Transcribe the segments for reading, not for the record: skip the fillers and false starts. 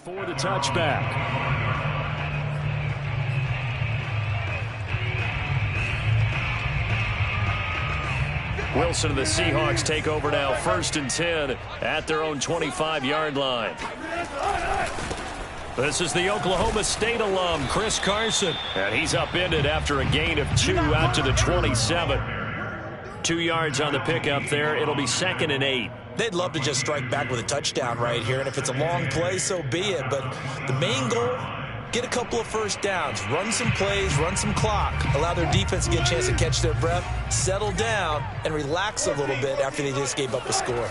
For the touchback. Wilson and the Seahawks take over now, 1st and 10 at their own 25-yard line. This is the Oklahoma State alum, Chris Carson. And he's upended after a gain of 2 out to the 27. 2 yards on the pickup there. It'll be 2nd and 8. They'd love to just strike back with a touchdown right here, and if it's a long play, so be it. But the main goal, get a couple of first downs, run some plays, run some clock, allow their defense to get a chance to catch their breath, settle down, and relax a little bit after they just gave up a score.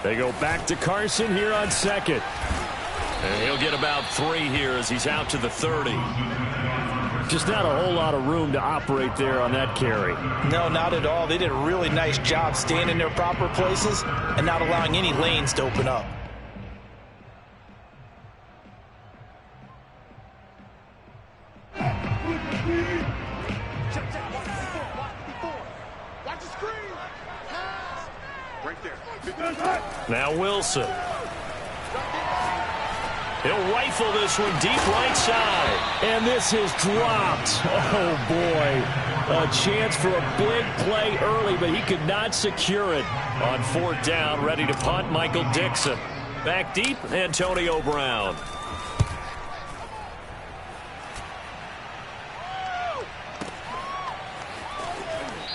They go back to Carson here on 2nd. And he'll get about 3 here as he's out to the 30. Just not a whole lot of room to operate there on that carry. No, not at all. They did a really nice job staying in their proper places and not allowing any lanes to open up. Now Wilson. He'll rifle this one deep right side. And this is dropped. Oh, boy. A chance for a big play early, but he could not secure it. On 4th down, ready to punt, Michael Dixon. Back deep, Antonio Brown.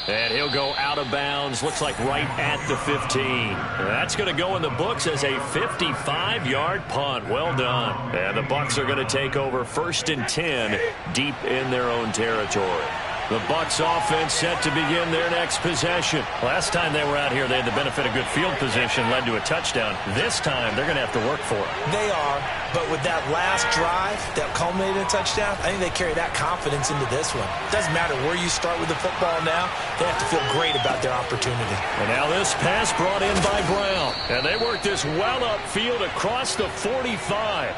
And he'll go out of bounds, looks like right at the 15. That's going to go in the books as a 55-yard punt. Well done. And the Bucs are going to take over 1st and 10 deep in their own territory. The Bucs offense set to begin their next possession. Last time they were out here, they had the benefit of good field position, led to a touchdown. This time, they're going to have to work for it. They are, but with that last drive that culminated in a touchdown, I think they carry that confidence into this one. It doesn't matter where you start with the football now. They have to feel great about their opportunity. And now this pass brought in by Brown. And they work this well upfield across the 45.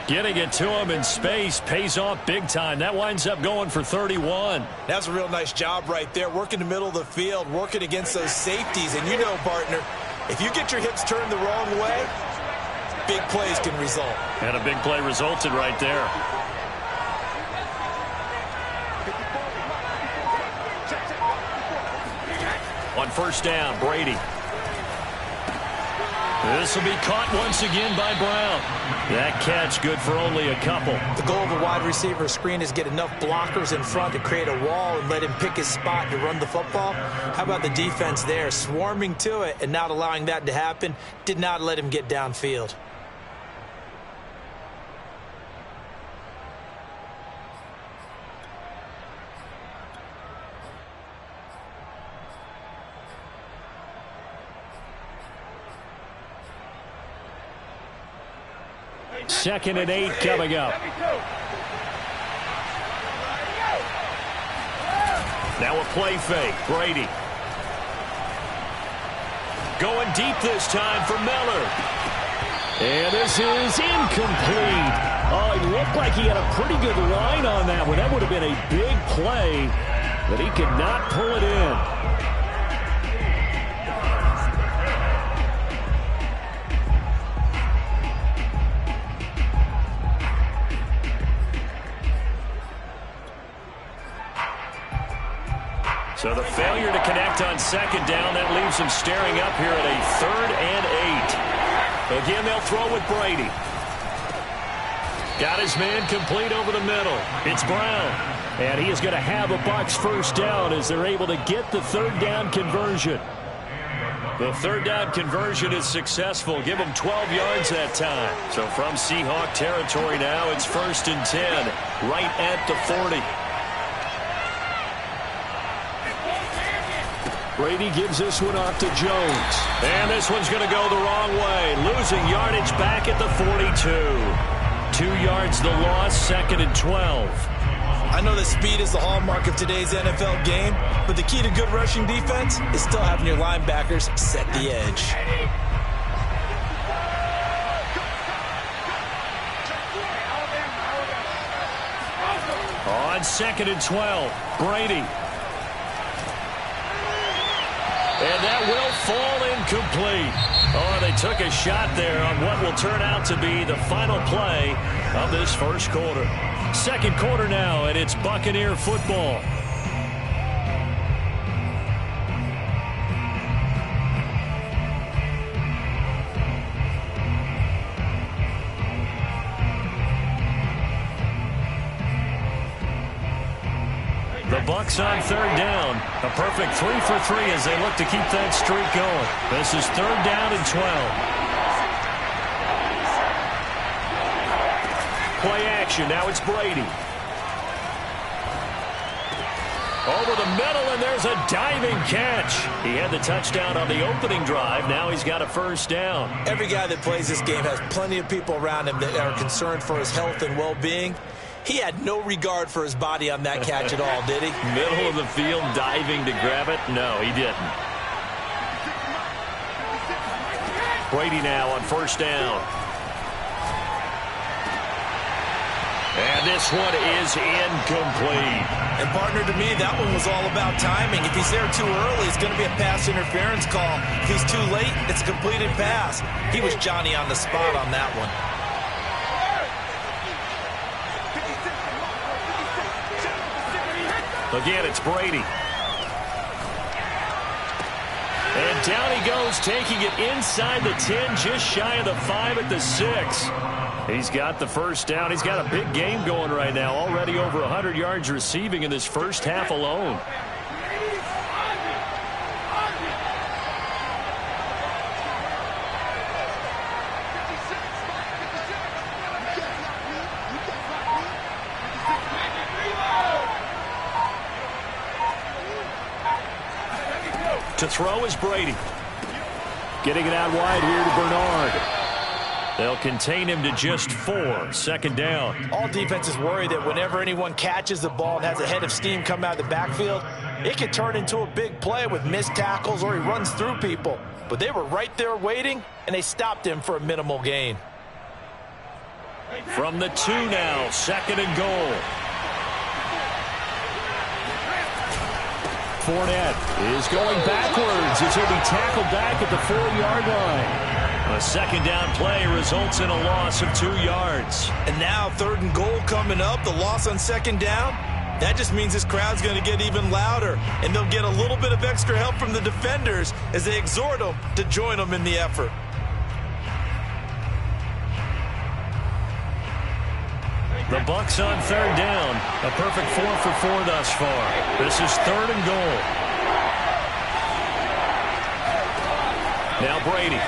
Getting it to him in space pays off big time. That winds up going for 31. That's a real nice job right there. Working the middle of the field, working against those safeties. And you know, partner, if you get your hips turned the wrong way, big plays can result. And a big play resulted right there. On 1st down, Brady. This will be caught once again by Brown. That catch good for only a couple. The goal of a wide receiver screen is get enough blockers in front to create a wall and let him pick his spot to run the football. How about the defense there, swarming to it and not allowing that to happen? Did not let him get downfield. Second and 8 coming up. Now a play fake. Brady. Going deep this time for Miller. And this is incomplete. Oh, it looked like he had a pretty good line on that one. That would have been a big play, but he could not pull it in. So the failure to connect on 2nd down, that leaves them staring up here at a 3rd and 8. Again, they'll throw with Brady. Got his man complete over the middle. It's Brown. And he is going to have a Bucs 1st down as they're able to get the 3rd down conversion. The 3rd down conversion is successful. Give them 12 yards that time. So from Seahawk territory now, it's 1st and 10, right at the 40. Brady gives this one off to Jones. And this one's going to go the wrong way. Losing yardage back at the 42. 2 yards the loss, 2nd and 12. I know that speed is the hallmark of today's NFL game, but the key to good rushing defense is still having your linebackers set the edge. On 2nd and 12, Brady. And that will fall incomplete. Oh, they took a shot there on what will turn out to be the final play of this first quarter. Second quarter now, and it's Buccaneer football. The Bucs on third down. A perfect 3 for 3 as they look to keep that streak going. This is third down and 12. Play action. Now it's Brady. Over the middle, and there's a diving catch. He had the touchdown on the opening drive. Now he's got a first down. Every guy that plays this game has plenty of people around him that are concerned for his health and well-being. He had no regard for his body on that catch at all, did he? Middle of the field, diving to grab it? No, he didn't. Brady now on first down. And this one is incomplete. And partner, to me, that one was all about timing. If he's there too early, it's going to be a pass interference call. If he's too late, it's a completed pass. He was Johnny on the spot on that one. Again, it's Brady. And down he goes, taking it inside the 10, just shy of the 5 at the 6. He's got the first down. He's got a big game going right now. Already over 100 yards receiving in this first half alone. To throw is Brady. Getting it out wide here to Bernard. They'll contain him to just 4. Second down. All defenses worry that whenever anyone catches the ball and has a head of steam come out of the backfield, it can turn into a big play with missed tackles or he runs through people. But they were right there waiting, and they stopped him for a minimal gain. From the 2 now, second and goal. Fournette is going backwards as he'll be tackled back at the 4-yard line. A second down play results in a loss of 2 yards. And now third and goal coming up, the loss on second down. That just means this crowd's going to get even louder, and they'll get a little bit of extra help from the defenders as they exhort them to join them in the effort. The Bucs on third down. A perfect 4 for 4 thus far. This is third and goal. Now Brady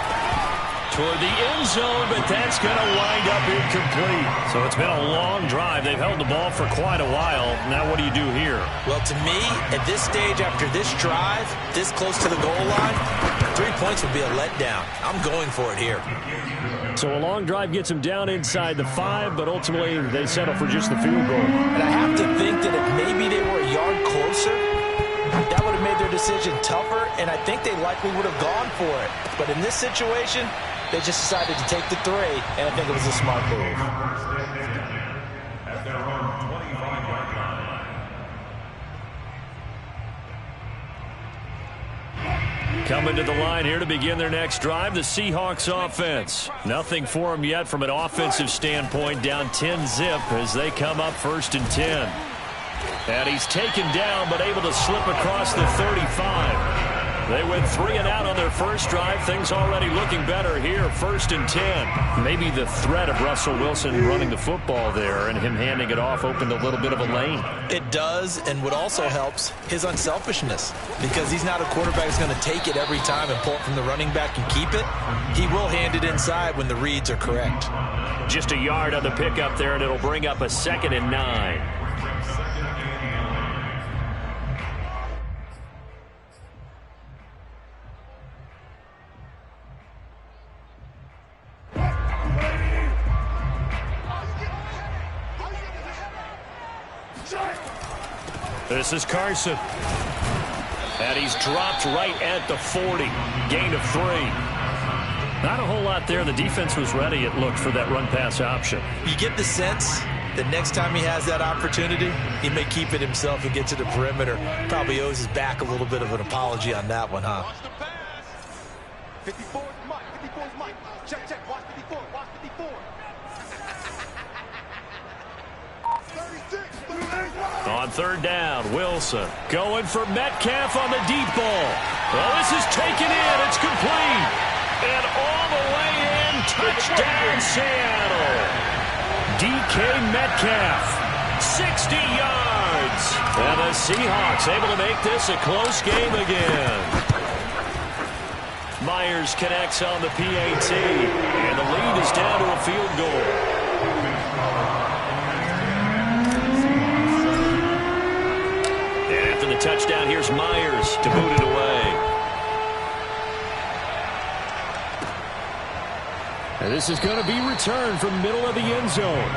toward the end zone, but that's going to wind up incomplete. So it's been a long drive. They've held the ball for quite a while. Now what do you do here? Well, to me, at this stage after this drive, this close to the goal line, 3 points would be a letdown. I'm going for it here. So a long drive gets them down inside the 5, but ultimately they settle for just the field goal. And I have to think that if maybe they were a yard closer, that would have made their decision tougher, and I think they likely would have gone for it. But in this situation, they just decided to take the 3, and I think it was a smart move. Coming to the line here to begin their next drive, the Seahawks offense. Nothing for them yet from an offensive standpoint, down 10-zip as they come up first and 10. And he's taken down, but able to slip across the 35. They went 3 and out on their first drive. Things already looking better here, first and 10. Maybe the threat of Russell Wilson running the football there and him handing it off opened a little bit of a lane. It does, and what also helps, his unselfishness. Because he's not a quarterback who's going to take it every time and pull it from the running back and keep it. He will hand it inside when the reads are correct. Just a yard on the pickup there, and it'll bring up a 2nd and 9. This is Carson. And he's dropped right at the 40. Gain of 3. Not a whole lot there. The defense was ready, it looked, for that run-pass option. You get the sense that next time he has that opportunity, he may keep it himself and get to the perimeter. Probably owes his back a little bit of an apology on that one, huh? Check, check. Watch the before. Watch the before. 36. On third down, Wilson going for Metcalf on the deep ball. Well, this is taken in. It's complete. And all the way in. Touchdown, Seattle. DK Metcalf, 60 yards. And the Seahawks able to make this a close game again. Myers connects on the PAT. And the lead is down to a field goal. After the touchdown, here's Myers to boot it away. And this is going to be returned from middle of the end zone.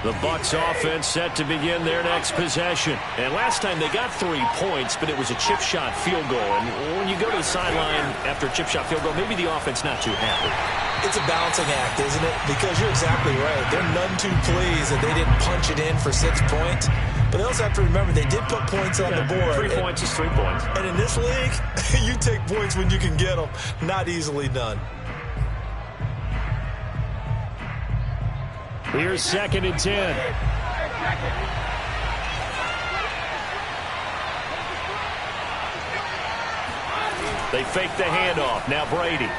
The Bucs offense set to begin their next possession. And last time they got 3 points, but it was a chip shot field goal. And when you go to the sideline after a chip shot field goal, maybe the offense not too happy. It's a balancing act, isn't it? Because you're exactly right. They're none too pleased that they didn't punch it in for 6 points. But they also have to remember they did put points on the board. 3 points is 3 points. And in this league, you take points when you can get them. Not easily done. Here's 2nd and 10. They fake the handoff. Now Brady.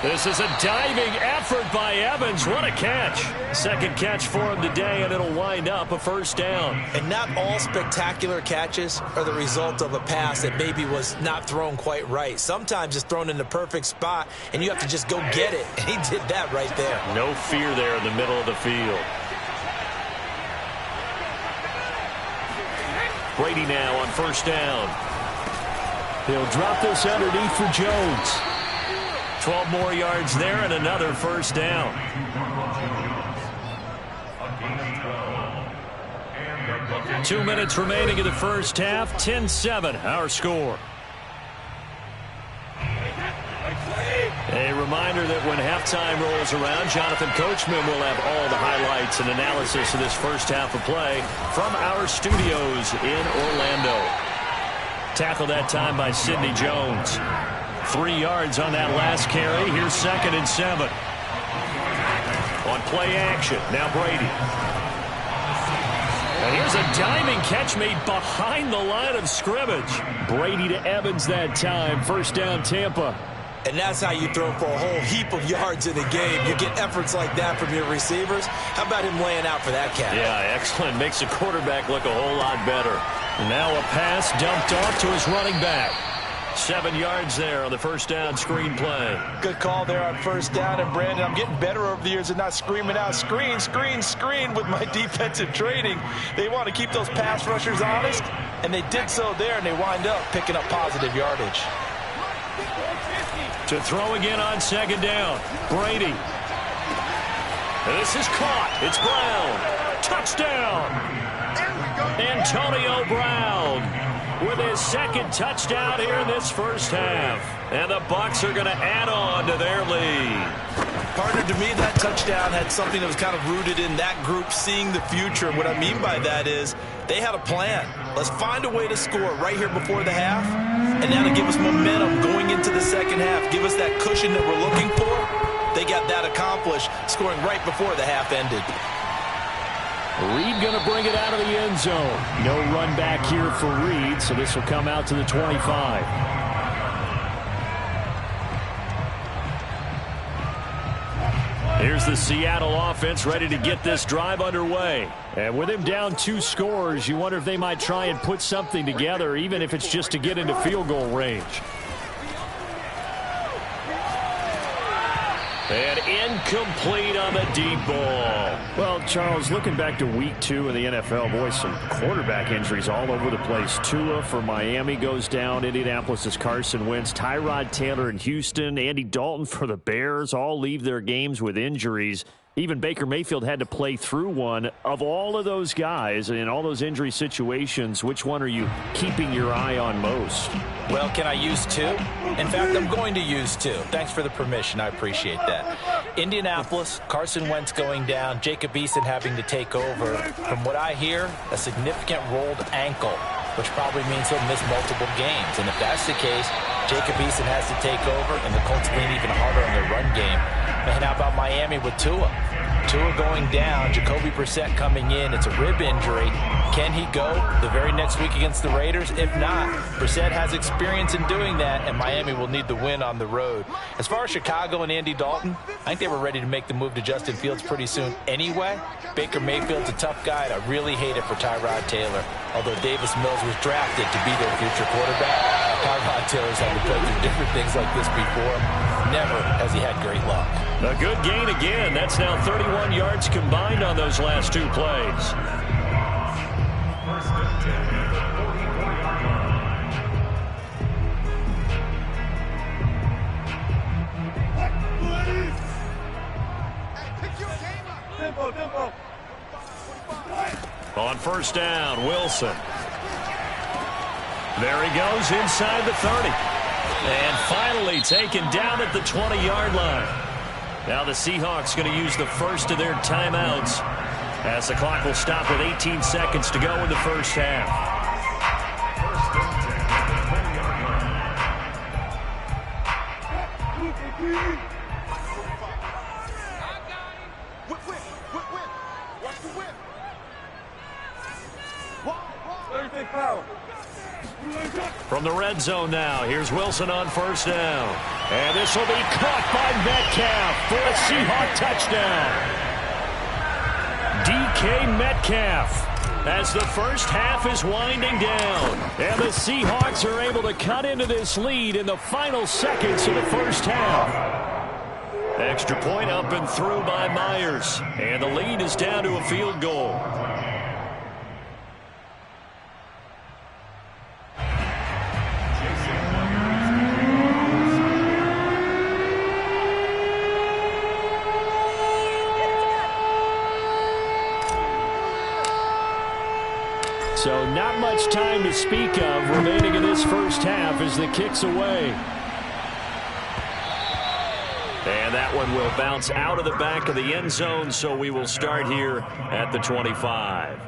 This is a diving effort by Evans. What a catch. Second catch for him today, and it'll wind up a first down. And not all spectacular catches are the result of a pass that maybe was not thrown quite right. Sometimes it's thrown in the perfect spot, and you have to just go get it. And he did that right there. No fear there in the middle of the field. Brady now on first down. He'll drop this underneath for Jones. 12 more yards there and another first down. Two minutes remaining in the first half. 10-7 our score. A reminder that when halftime rolls around, Jonathan Coachman will have all the highlights and analysis of this first half of play from our studios in Orlando. Tackled that time by Sidney Jones. 3 yards on that last carry. Here's 2nd and 7. On play action, now Brady. And here's a diving catch made behind the line of scrimmage. Brady to Evans that time. First down, Tampa. And that's how you throw for a whole heap of yards in a game. You get efforts like that from your receivers. How about him laying out for that catch? Yeah, excellent. Makes the quarterback look a whole lot better. And now a pass dumped off to his running back. 7 yards there on the first down screen play. Good call there on first down. And, Brandon, I'm getting better over the years and not screaming out, screen, screen, screen with my defensive training. They want to keep those pass rushers honest, and they did so there, and they wind up picking up positive yardage. To throw again on second down. Brady. This is caught. It's Brown. Touchdown. Antonio Brown with his second touchdown here in this first half. And the Bucs are going to add on to their lead. Partner, to me, that touchdown had something that was kind of rooted in that group seeing the future. And what I mean by that is they had a plan. Let's find a way to score right here before the half. And that'll give us momentum going into the second half. Give us that cushion that we're looking for. They got that accomplished, scoring right before the half ended. Reed going to bring it out of the end zone. No run back here for Reed, so this will come out to the 25. Here's the Seattle offense ready to get this drive underway. And with him down 2 scores, you wonder if they might try and put something together, even if it's just to get into field goal range. And incomplete on the deep ball. Well, Charles, looking back to week 2 in the NFL, boy, some quarterback injuries all over the place. Tua for Miami goes down. Indianapolis' Carson Wentz. Tyrod Taylor in Houston. Andy Dalton for the Bears all leave their games with injuries. Even Baker Mayfield had to play through one. Of all of those guys in all those injury situations, which one are you keeping your eye on most? Well, can I use 2? In fact, I'm going to use 2. Thanks for the permission. I appreciate that. Indianapolis, Carson Wentz going down, Jacob Eason having to take over. From what I hear, a significant rolled ankle, which probably means he'll miss multiple games. And if that's the case, Jacob Eason has to take over, and the Colts lean even harder on their run game. And how about Miami with Tua? Tua going down, Jacoby Brissett coming in. It's a rib injury. Can he go the very next week against the Raiders? If not, Brissett has experience in doing that, and Miami will need the win on the road. As far as Chicago and Andy Dalton, I think they were ready to make the move to Justin Fields pretty soon anyway. Baker Mayfield's a tough guy, and I really hate it for Tyrod Taylor. Although Davis Mills was drafted to be their future quarterback, Tyrod Taylor's had to play through different things like this before. Never has he had great luck. A good gain again. That's now 31 yards combined on those last 2 plays. On first down, Wilson. There he goes inside the 30. And finally taken down at the 20-yard line. Now the Seahawks going to use the first of their timeouts as the clock will stop with 18 seconds to go in the first half. From the red zone now, here's Wilson on first down. And this will be caught by Metcalf for a Seahawk touchdown. DK Metcalf as the first half is winding down. And the Seahawks are able to cut into this lead in the final seconds of the first half. Extra point up and through by Myers. And the lead is down to a field goal. So not much time to speak of remaining in this first half as the kick's away. And that one will bounce out of the back of the end zone, so we will start here at the 25.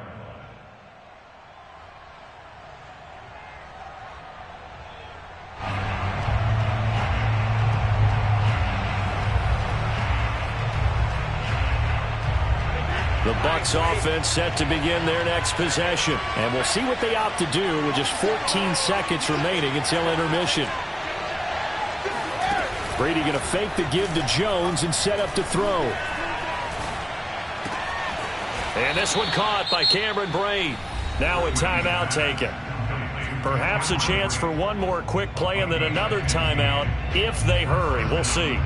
The Bucs offense set to begin their next possession. And we'll see what they opt to do with just 14 seconds remaining until intermission. Brady going to fake the give to Jones and set up to throw. And this one caught by Cameron Brate. Now a timeout taken. Perhaps a chance for one more quick play and then another timeout if they hurry. We'll see.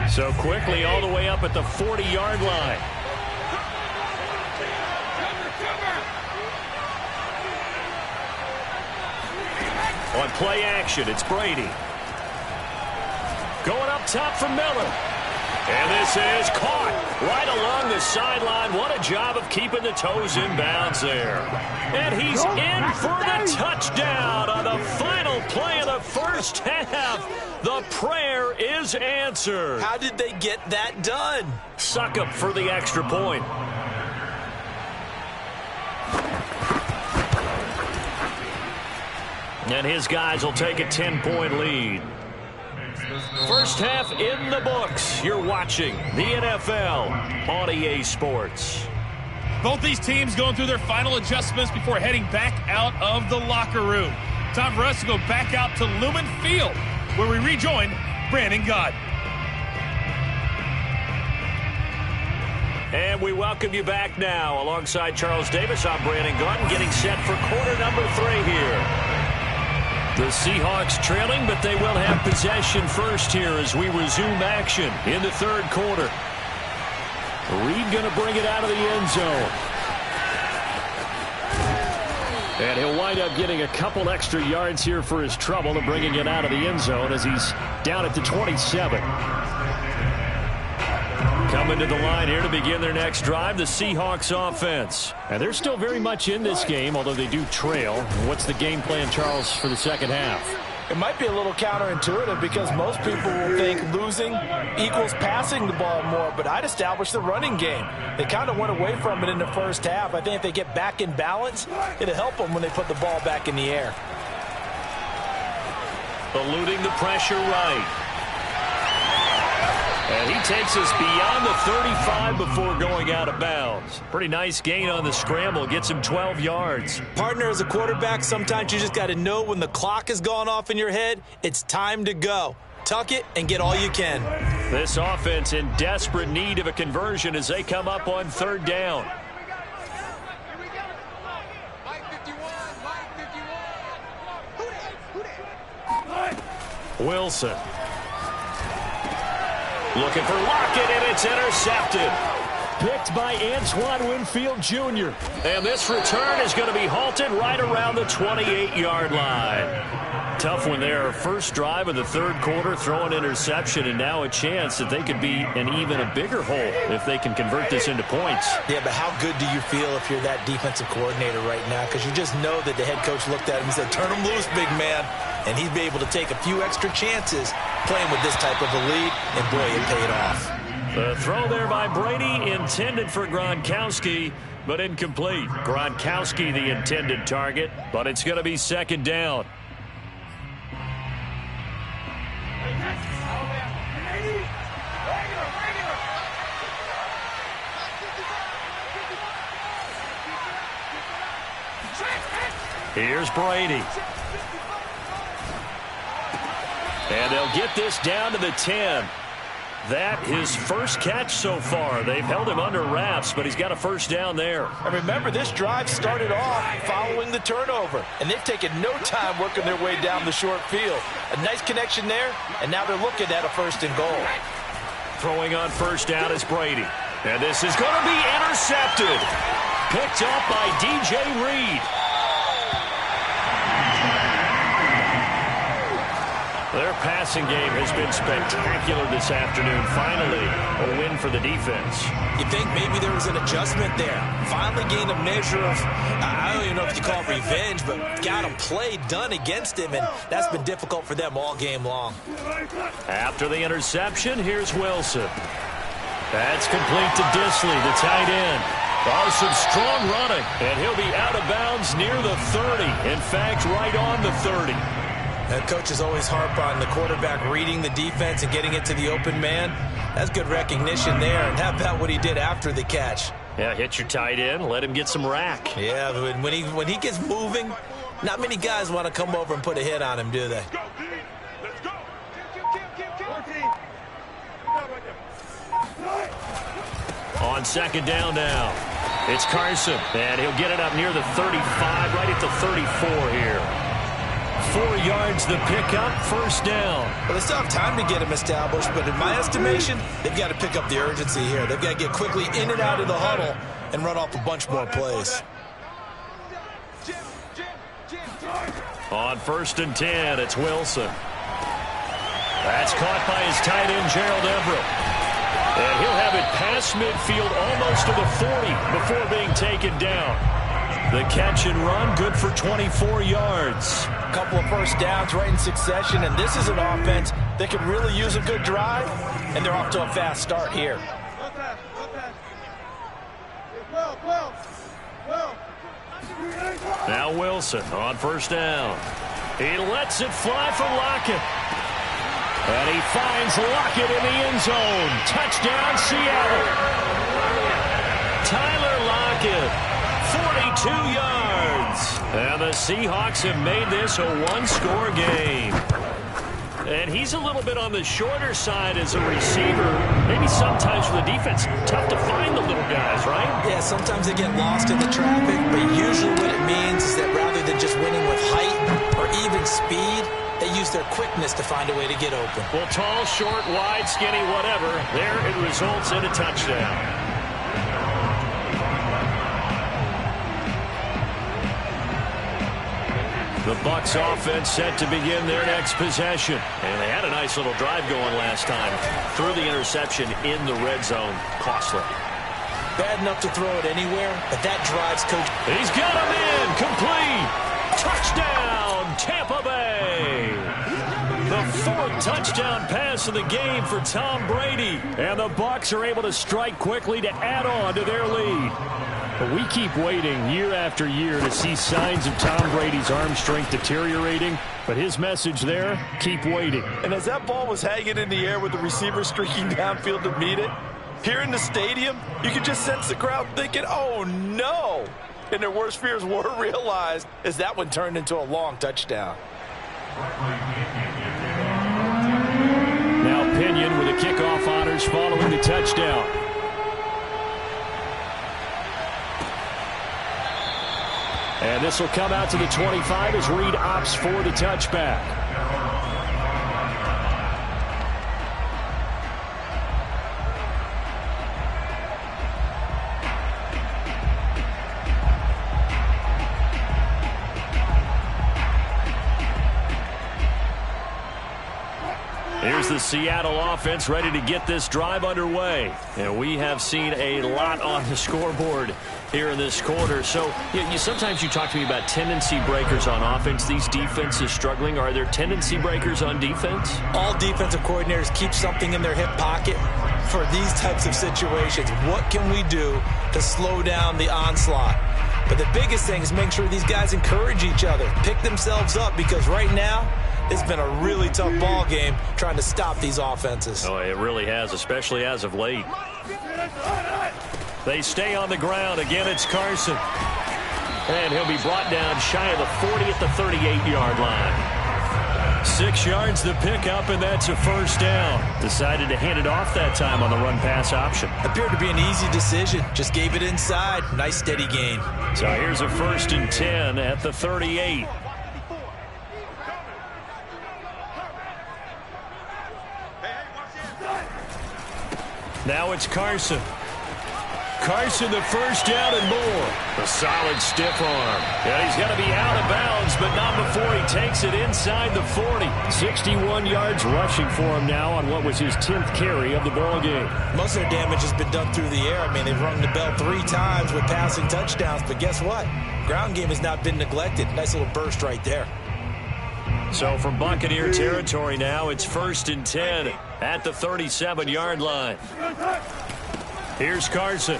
So quickly all the way up at the 40-yard line. On play action, it's Brady. Going up top for Miller. And this is caught right along the sideline. What a job of keeping the toes in bounds there. And he's in for the touchdown on the final play of the first half. The prayer is answered. How did they get that done? Succop for the extra point. And his guys will take a 10-point lead. First half in the books. You're watching the NFL on EA Sports. Both these teams going through their final adjustments before heading back out of the locker room. Time for us to go back out to Lumen Field, where we rejoin Brandon Gott. And we welcome you back now. Alongside Charles Davis, I'm Brandon Gaudin, getting set for quarter number 3 here. The Seahawks trailing, but they will have possession first here as we resume action in the third quarter. Reed going to bring it out of the end zone. And he'll wind up getting a couple extra yards here for his trouble and bringing it out of the end zone as he's down at the 27. Coming to the line here to begin their next drive, the Seahawks offense. And they're still very much in this game, although they do trail. What's the game plan, Charles, for the second half? It might be a little counterintuitive because most people will think losing equals passing the ball more, but I'd establish the running game. They kind of went away from it in the first half. I think if they get back in balance, it'll help them when they put the ball back in the air. Eluding the pressure right. And he takes us beyond the 35 before going out of bounds. Pretty nice gain on the scramble. Gets him 12 yards. Partner, as a quarterback, sometimes you just got to know when the clock has gone off in your head, it's time to go. Tuck it and get all you can. This offense in desperate need of a conversion as they come up on third down. Wilson. Looking for Lockett, and it's intercepted. Picked by Antoine Winfield Jr. And this return is going to be halted right around the 28-yard line. Tough one there. First drive of the third quarter, throw an interception, and now a chance that they could be in even a bigger hole if they can convert this into points. Yeah, but how good do you feel if you're that defensive coordinator right now? Because you just know that the head coach looked at him and said, turn him loose, big man. And he'd be able to take a few extra chances playing with this type of a lead, and boy, it paid off. The throw there by Brady intended for Gronkowski, but incomplete. Gronkowski the intended target, but it's going to be second down. Here's Brady. And they'll get this down to the 10. That his first catch so far. They've held him under wraps, but he's got a first down there. And remember, this drive started off following the turnover, and they've taken no time working their way down the short field. A nice connection there, and now they're looking at a first and goal. Throwing on first down is Brady. And this is going to be intercepted. Picked up by DJ Reed. Their passing game has been spectacular this afternoon. Finally, a win for the defense. You think maybe there was an adjustment there. Finally gained a measure of, I don't even know if you call it revenge, but got a play done against him, and that's been difficult for them all game long. After the interception, here's Wilson. That's complete to Disley, the tight end. Oh, some strong running, and he'll be out of bounds near the 30. In fact, right on the 30. Coaches always harp on the quarterback reading the defense and getting it to the open man. That's good recognition there. And how about what he did after the catch? Yeah, hit your tight end, let him get some rack. Yeah, when he gets moving, not many guys want to come over and put a hit on him, do they? Let's go. On second down now, it's Carson, and he'll get it up near the 35, right at the 34 here. 4 yards the pickup, first down. Well, they still have time to get him established, but in my estimation, they've got to pick up the urgency here. They've got to get quickly in and out of the huddle and run off a bunch more plays. On first and 10, it's Wilson. That's caught by his tight end, Gerald Everett. And he'll have it past midfield almost to the 40 before being taken down. The catch and run, good for 24 yards. A couple of first downs right in succession, and this is an offense that could really use a good drive, and they're off to a fast start here. Now Wilson on first down. He lets it fly for Lockett. And he finds Lockett in the end zone. Touchdown, Seattle. Tyler Lockett, 42 yards. And the Seahawks have made this a one-score game. And he's a little bit on the shorter side as a receiver. Maybe sometimes for the defense, tough to find the little guys, right? Yeah, sometimes they get lost in the traffic, but usually what it means is that rather than just winning with height or even speed, they use their quickness to find a way to get open. Well, tall, short, wide, skinny, whatever, there it results in a touchdown. The Bucs offense set to begin their next possession. And they had a nice little drive going last time. Threw the interception in the red zone. Costly. Bad enough to throw it anywhere, but that drives coach. He's got him in. Complete. Touchdown, Tampa Bay. The fourth touchdown pass of the game for Tom Brady. And the Bucs are able to strike quickly to add on to their lead. But we keep waiting year after year to see signs of Tom Brady's arm strength deteriorating. But his message there, keep waiting. And as that ball was hanging in the air with the receiver streaking downfield to meet it, here in the stadium, you could just sense the crowd thinking, oh, no. And their worst fears were realized as that one turned into a long touchdown. Now Pinion with the kickoff honors following the touchdown. And this will come out to the 25 as Reed opts for the touchback. Here's the Seattle offense ready to get this drive underway. And we have seen a lot on the scoreboard here in this quarter. So sometimes you talk to me about tendency breakers on offense. These defenses struggling. Are there tendency breakers on defense? All defensive coordinators keep something in their hip pocket for these types of situations. What can we do to slow down the onslaught? But the biggest thing is make sure these guys encourage each other, pick themselves up, because right now it's been a really tough ball game trying to stop these offenses. Oh, it really has, especially as of late. They stay on the ground. Again, it's Carson. And he'll be brought down shy of the 40 at the 38-yard line. 6 yards the pickup, and that's a first down. Decided to hand it off that time on the run-pass option. Appeared to be an easy decision. Just gave it inside. Nice, steady gain. So here's a 1st and 10 at the 38. Now it's Carson. Carson, the first down and more. A solid stiff arm. And he's got to be out of bounds, but not before he takes it inside the 40. 61 yards rushing for him now on what was his 10th carry of the ball game. Most of their damage has been done through the air. I mean, they've rung the bell 3 times with passing touchdowns, but guess what? Ground game has not been neglected. Nice little burst right there. So from Buccaneer territory now, it's 1st and 10 at the 37-yard line. Here's Carson.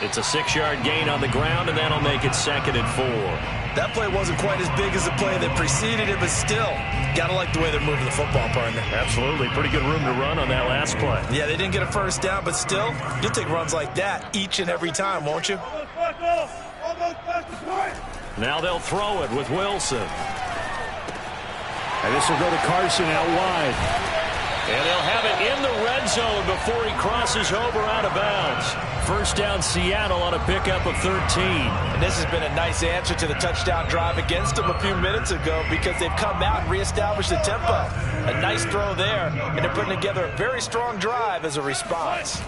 It's a 6-yard gain on the ground, and that'll make it 2nd and 4. That play wasn't quite as big as the play that preceded it, but still, got to like the way they're moving the football, partner. Absolutely. Pretty good room to run on that last play. Yeah, they didn't get a first down, but still, you'll take runs like that each and every time, won't you? Now they'll throw it with Wilson. And this will go to Carson out wide. And they'll have it in the red zone before he crosses over out of bounds. First down Seattle on a pickup of 13. And this has been a nice answer to the touchdown drive against them a few minutes ago, because they've come out and reestablished the tempo. A nice throw there, and they're putting together a very strong drive as a response.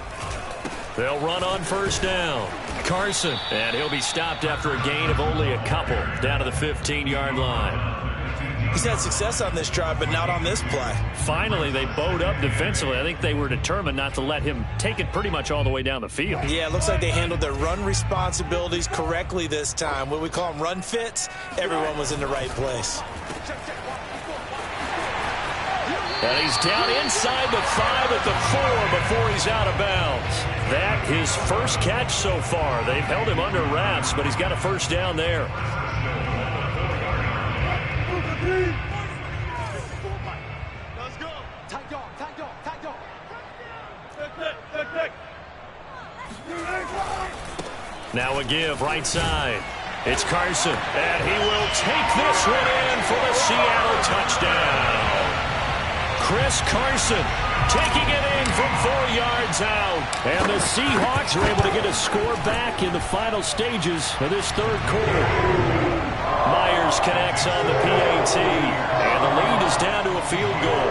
They'll run on first down. Carson, and he'll be stopped after a gain of only a couple down to the 15-yard line. He's had success on this drive, but not on this play. Finally, they bowed up defensively. I think they were determined not to let him take it pretty much all the way down the field. Yeah, it looks like they handled their run responsibilities correctly this time. What we call them run fits, everyone was in the right place. And he's down inside the 5 at the 4 before he's out of bounds. That his first catch so far. They've held him under wraps, but he's got a first down there. Let's go. Tight dog, tight dog, tight dog. Now a give right side. It's Carson, and he will take this one in for the Seattle touchdown. Chris Carson taking it in from 4 yards out. And the Seahawks are able to get a score back in the final stages of this third quarter. Myers connects on the PAT, and the lead is down to a field goal.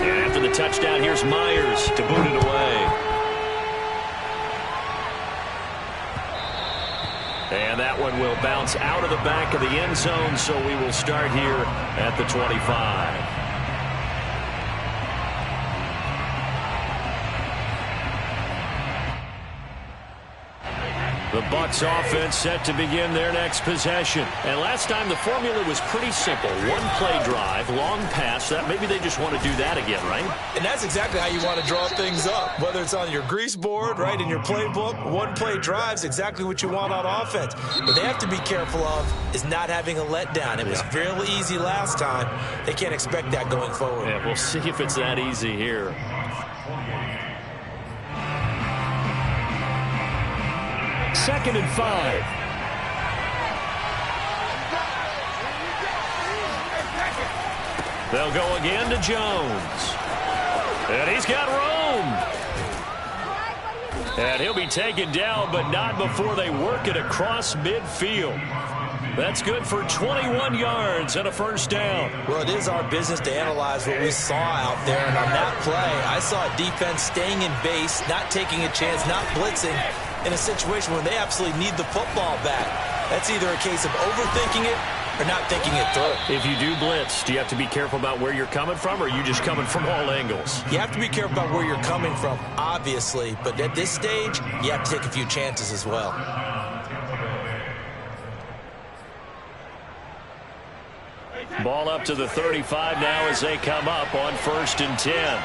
And after the touchdown, here's Myers to boot it away. And that one will bounce out of the back of the end zone, so we will start here at the 25. The Bucs offense set to begin their next possession. And last time the formula was pretty simple. One play drive, long pass. That maybe they just want to do that again, right? And that's exactly how you want to draw things up. Whether it's on your grease board, right, in your playbook, one play drive is exactly what you want on offense. What they have to be careful of is not having a letdown. It was fairly easy last time. They can't expect that going forward. Yeah, we'll see if it's that easy here. Second and 5. They'll go again to Jones. And he's got room. And he'll be taken down, but not before they work it across midfield. That's good for 21 yards and a first down. Well, it is our business to analyze what we saw out there. And on that play, I saw defense staying in base, not taking a chance, not blitzing, in a situation where they absolutely need the football back. That's either a case of overthinking it or not thinking it through. If you do blitz, do you have to be careful about where you're coming from, or are you just coming from all angles? You have to be careful about where you're coming from, obviously, but at this stage, you have to take a few chances as well. Ball up to the 35 now as they come up on 1st and 10.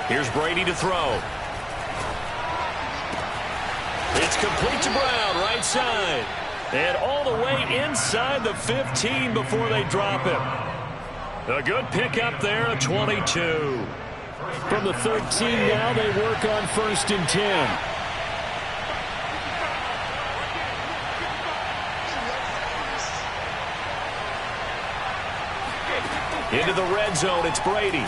Here's Brady to throw. It's complete to Brown, right side. And all the way inside the 15 before they drop him. A good pickup there, a 22. From the 13 now, they work on 1st and 10. Into the red zone, it's Brady.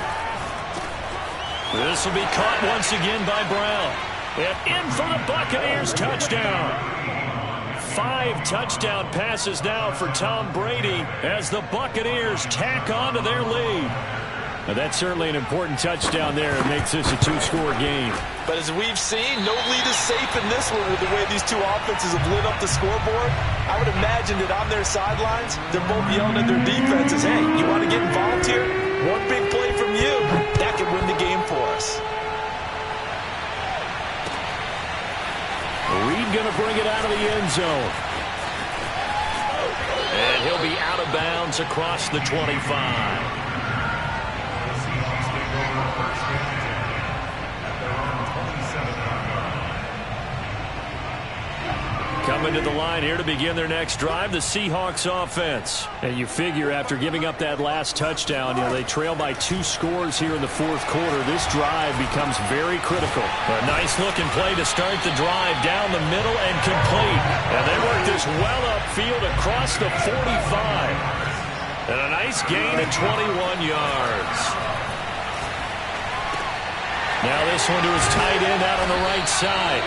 This will be caught once again by Brown. And in for the Buccaneers touchdown. 5 touchdown passes now for Tom Brady as the Buccaneers tack on to their lead. Now that's certainly an important touchdown there. It makes this a 2-score game. But as we've seen, no lead is safe in this one with the way these two offenses have lit up the scoreboard. I would imagine that on their sidelines, they're both yelling at their defenses, hey, you want to get involved here? One big play from you, that could win the game for us. Reed going to bring it out of the end zone. And he'll be out of bounds across the 25. Coming to the line here to begin their next drive, the Seahawks offense. And you figure after giving up that last touchdown, they trail by 2 scores here in the 4th quarter. This drive becomes very critical. A nice looking play to start the drive down the middle and complete. And they work this well upfield across the 45. And a nice gain of 21 yards. Now this one to his tight end out on the right side.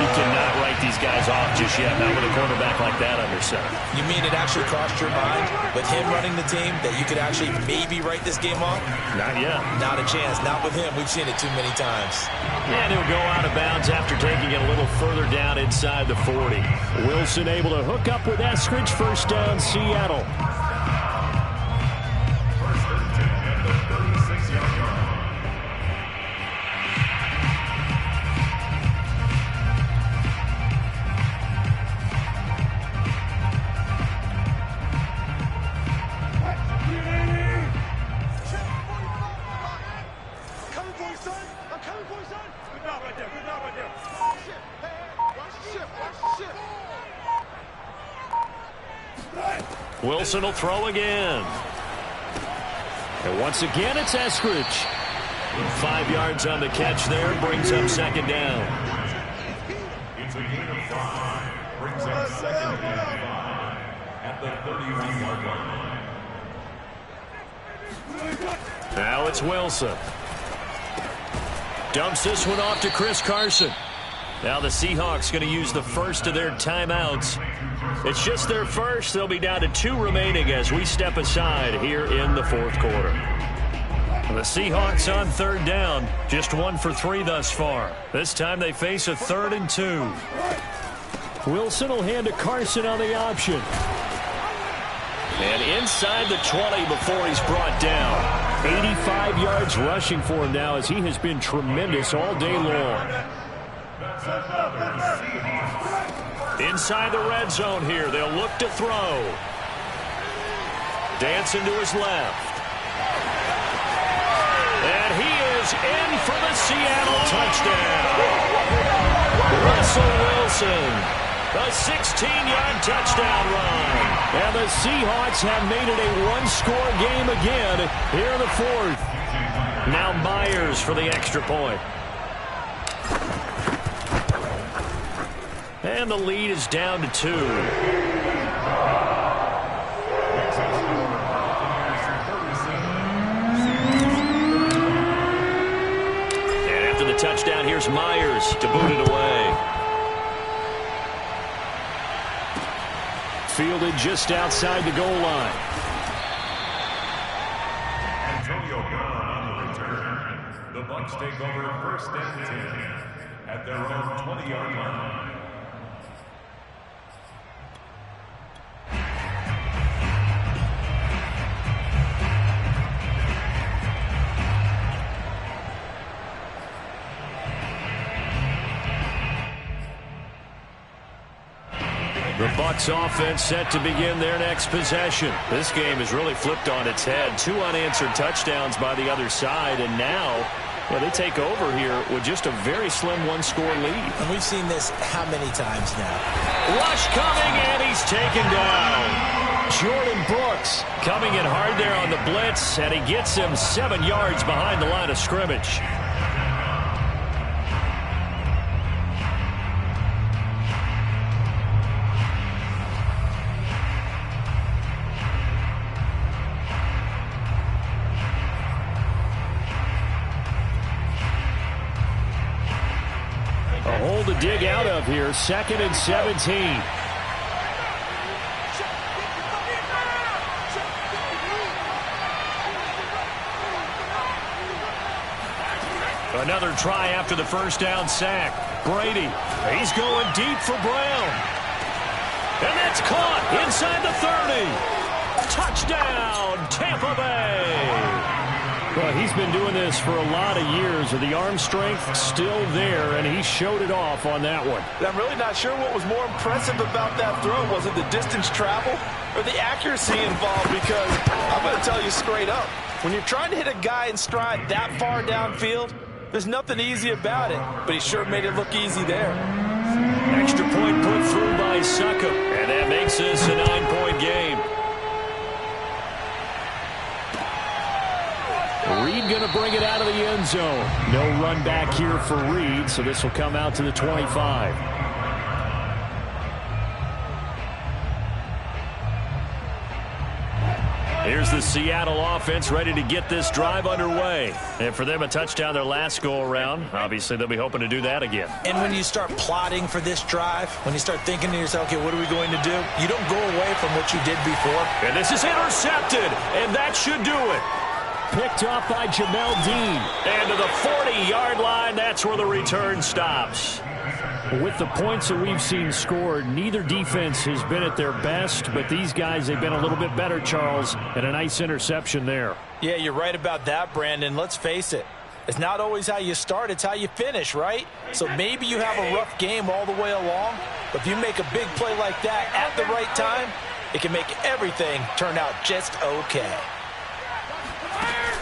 You cannot write these guys off just yet, not with a quarterback like that under center. You mean it actually crossed your mind with him running the team that you could actually maybe write this game off? Not yet. Not a chance. Not with him. We've seen it too many times. And he'll go out of bounds after taking it a little further down inside the 40. Wilson able to hook up with Eskridge. First down, Seattle. Wilson will throw again. And once again, it's Eskridge. 5 yards on the catch there, brings up second down. It's a gain of 5. Brings up second down at the 31-yard line. Now it's Wilson. Dumps this one off to Chris Carson. Now the Seahawks going to use the first of their timeouts. It's just their first. They'll be down to 2 remaining as we step aside here in the fourth quarter. The Seahawks on third down, just 1 for 3 thus far. This time they face a 3rd and 2. Wilson will hand to Carson on the option. And inside the 20 before he's brought down. 85 yards rushing for him now as he has been tremendous all day long. Inside the red zone here, they'll look to throw. Dancing to his left. And he is in for the Seattle touchdown. Russell Wilson, a 16-yard touchdown run. And the Seahawks have made it a 1-score game again here in the fourth. Now Myers for the extra point. And the lead is down to 2. And after the touchdown, here's Myers to boot it away. Fielded just outside the goal line. Antonio Brown on the return. The Bucs take over 1st and 10 at their own 20-yard line. The Bucs offense set to begin their next possession. This game is really flipped on its head. 2 unanswered touchdowns by the other side, and now they take over here with just a very slim 1-score lead. And we've seen this how many times now? Rush coming, and he's taken down. Jordan Brooks coming in hard there on the blitz, and he gets him 7 yards behind the line of scrimmage. A hole to dig out of here, 2nd and 17. Another try after the first down sack. Brady, he's going deep for Brown. And that's caught inside the 30. Touchdown, Tampa Bay. Well, he's been doing this for a lot of years, and the arm strength still there, and he showed it off on that one. I'm really not sure what was more impressive about that throw. Was it the distance travel or the accuracy involved? Because I'm going to tell you straight up, when you're trying to hit a guy in stride that far downfield, there's nothing easy about it, but he sure made it look easy there. Extra point put through by Succop, and that makes this a 9-point game. Reed going to bring it out of the end zone. No run back here for Reed, so this will come out to the 25. Here's the Seattle offense ready to get this drive underway. And for them, a touchdown their last go-around. Obviously, they'll be hoping to do that again. And when you start plotting for this drive, when you start thinking to yourself, okay, what are we going to do? You don't go away from what you did before. And this is intercepted, and that should do it. Picked off by Jamel Dean. And to the 40-yard line, that's where the return stops. With the points that we've seen scored, neither defense has been at their best, but these guys, they've been a little bit better, Charles, and a nice interception there. Yeah, you're right about that, Brandon. Let's face it. It's not always how you start, it's how you finish, right? So maybe you have a rough game all the way along, but if you make a big play like that at the right time, it can make everything turn out just okay.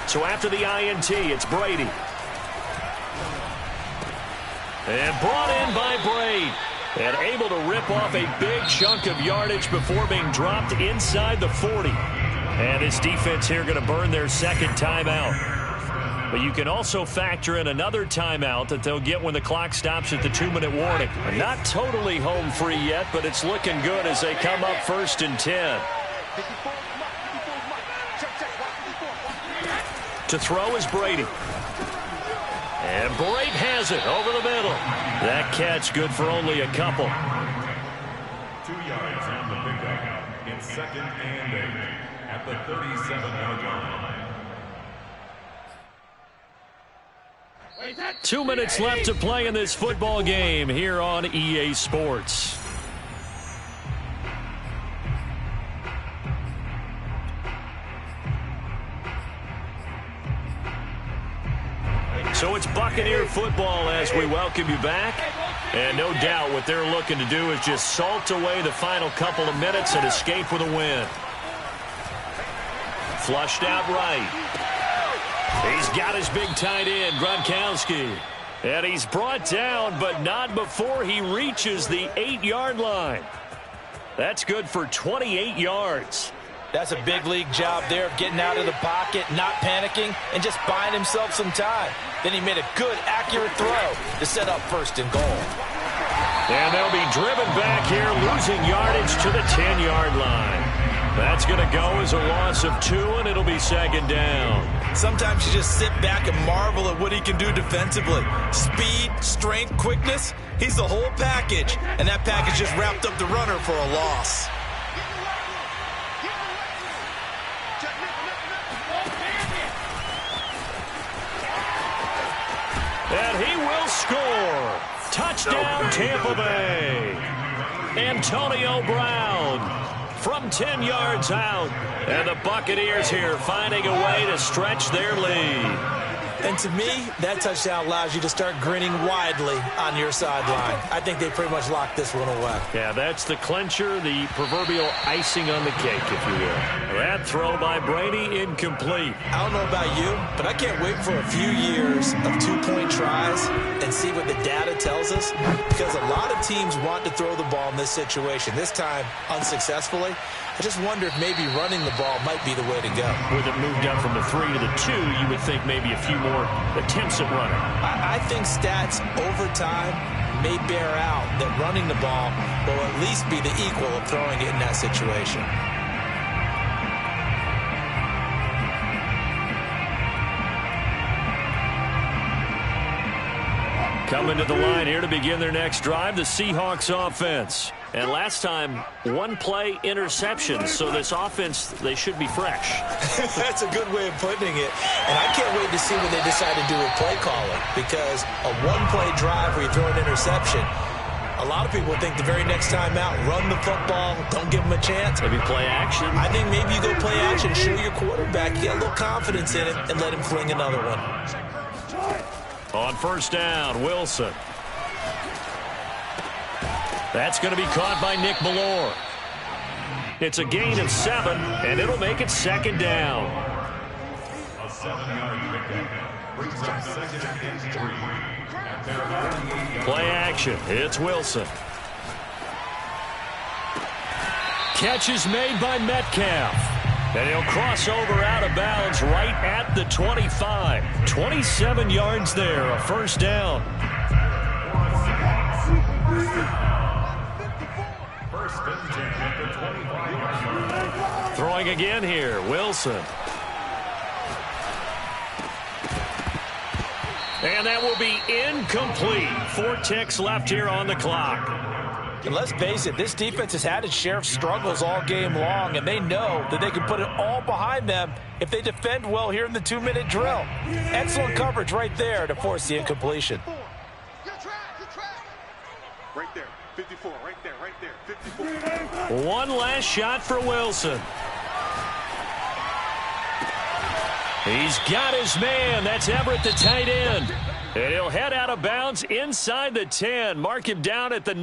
So after the INT, it's Brady. And brought in by Brady. And able to rip off a big chunk of yardage before being dropped inside the 40. And this defense here going to burn their second timeout. But you can also factor in another timeout that they'll get when the clock stops at the 2-minute warning. Not totally home free yet, but it's looking good as they come up 1st and 10. To throw is Brady. And Brate has it over the middle. That catch good for only a couple. 2 yards on the pickup. It's 2nd and 8 at the 37-yard line. 2 minutes left to play in this football game here on EA Sports. So it's Buccaneer football as we welcome you back. And no doubt what they're looking to do is just salt away the final couple of minutes and escape with a win. Flushed out right. He's got his big tight end, Gronkowski. And he's brought down, but not before he reaches the 8-yard line. That's good for 28 yards. That's a big league job there of getting out of the pocket, not panicking, and just buying himself some time. Then he made a good, accurate throw to set up 1st and goal. And they'll be driven back here, losing yardage to the 10-yard line. That's going to go as a loss of 2, and it'll be 2nd down. Sometimes you just sit back and marvel at what he can do defensively. Speed, strength, quickness, he's the whole package. And that package just wrapped up the runner for a loss. And he will score. Touchdown, Tampa Bay. Antonio Brown from 10 yards out. And the Buccaneers here finding a way to stretch their lead. And to me, that touchdown allows you to start grinning widely on your sideline. I think they pretty much locked this one away. Yeah, that's the clincher, the proverbial icing on the cake, if you will. That throw by Brady, incomplete. I don't know about you, but I can't wait for a few years of 2-point tries and see what the data tells us, because a lot of teams want to throw the ball in this situation. This time, unsuccessfully. I just wonder if maybe running the ball might be the way to go. With it moved up from the 3 to the 2, you would think maybe a few more attempts at running. I think stats over time may bear out that running the ball will at least be the equal of throwing it in that situation. Coming to the line here to begin their next drive, the Seahawks offense. And last time, 1-play interception. So this offense, they should be fresh. That's a good way of putting it. And I can't wait to see what they decide to do with play calling. Because a 1-play drive where you throw an interception, a lot of people think the very next time out, run the football, don't give them a chance. Maybe play action. I think maybe you go play action, show your quarterback, get a little confidence in it, and let him fling another one. On 1st down, Wilson. That's going to be caught by Nick Ballore. It's a gain of 7, and it'll make it 2nd down. A 7-yard pickup brings up 2nd and 3 at their 38-yard line. Play action. It's Wilson. Catch is made by Metcalf. And he'll cross over out of bounds right at the 25. 27 yards there, a 1st down. 1st and 10 at the 25-yard line. Throwing again here, Wilson. And that will be incomplete. 4 ticks left here on the clock. And let's face it, this defense has had its share of struggles all game long, and they know that they can put it all behind them if they defend well here in the 2-minute drill. Excellent coverage right there to force the incompletion. Good track. Right there, 54, right there, 54. One last shot for Wilson. He's got his man. That's Everett, the tight end. And he'll head out of bounds inside the 10. Mark him down at the 9.